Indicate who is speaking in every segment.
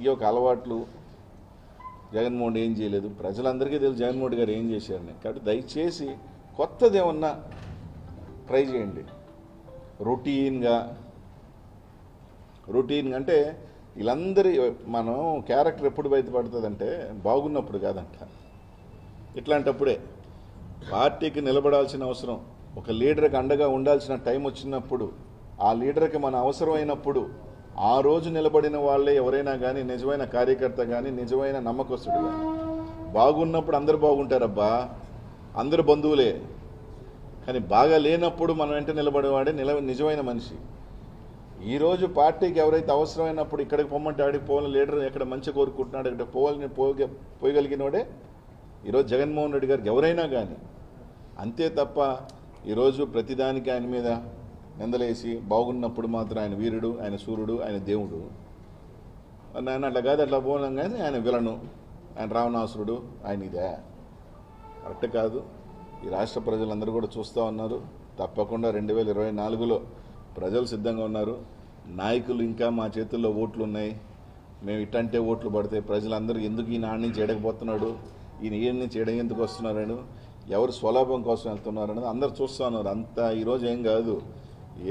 Speaker 1: ఈ యొక్క అలవాట్లు జగన్మోహన్ ఏం చేయలేదు, ప్రజలందరికీ తెలుసు జగన్మోహన్ గారు ఏం చేశారని. కాబట్టి దయచేసి కొత్తది ఏమన్నా ట్రై చేయండి. రొటీన్గా అంటే వీళ్ళందరి మనం క్యారెక్టర్ ఎప్పుడు బయటపడుతుందంటే బాగున్నప్పుడు కాదంట, ఇట్లాంటప్పుడే. పార్టీకి నిలబడాల్సిన అవసరం, ఒక లీడర్కి అండగా ఉండాల్సిన టైం వచ్చినప్పుడు, ఆ లీడర్కి మన అవసరమైనప్పుడు ఆ రోజు నిలబడిన వాళ్ళే ఎవరైనా కానీ నిజమైన కార్యకర్త కానీ నిజమైన నమ్మకస్తుడు కానీ. బాగున్నప్పుడు అందరు బాగుంటారబ్బా, అందరు బంధువులే. కానీ బాగా లేనప్పుడు మనం వెంట నిలబడేవాడే నిజమైన మనిషి. ఈరోజు పార్టీకి ఎవరైతే అవసరమైనప్పుడు ఇక్కడికి పొమ్మంటే ఆడికి పోవాలని లీడర్ ఎక్కడ మంచి కోరుకుంటున్నాడు, ఇక్కడ పోవాలని పోయగలిగినోడే ఈరోజు జగన్మోహన్ రెడ్డి గారికి ఎవరైనా కానీ. అంతే తప్ప ఈరోజు ప్రతిదానికి ఆయన మీద నిందలేసి బాగున్నప్పుడు మాత్రం ఆయన వీరుడు, ఆయన సూర్యుడు, ఆయన దేవుడు, ఆయన అట్లా కాదు అట్లా పోలేం కానీ ఆయన విలను, ఆయన రావణాసురుడు, ఆయన ఇదే. కరెక్ట్ కాదు. ఈ రాష్ట్ర ప్రజలందరూ కూడా చూస్తూ ఉన్నారు. తప్పకుండా 2024లో ప్రజలు సిద్ధంగా ఉన్నారు. నాయకులు ఇంకా మా చేతుల్లో ఓట్లు ఉన్నాయి, మేము ఇట్టంటే ఓట్లు పడతాయి, ప్రజలందరూ ఎందుకు ఈయన ఆడి నుంచి ఎడకపోతున్నాడు, ఈయన ఏ నుంచి ఎందుకు వస్తున్నారని, ఎవరు స్వలాభం కోసం వెళ్తున్నారు అనేది అందరు చూస్తూ ఉన్నారు. అంతా ఈరోజు ఏం కాదు,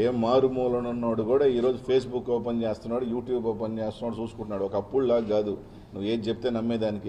Speaker 1: ఏ మారుమూలనున్నాడు కూడా ఈరోజు ఫేస్బుక్ ఓపెన్ చేస్తున్నాడు, యూట్యూబ్ ఓపెన్ చేస్తున్నాడు, చూసుకుంటున్నాడు. ఒక అప్పుడులాగా కాదు, నువ్వు ఏది చెప్తే నమ్మేదానికి.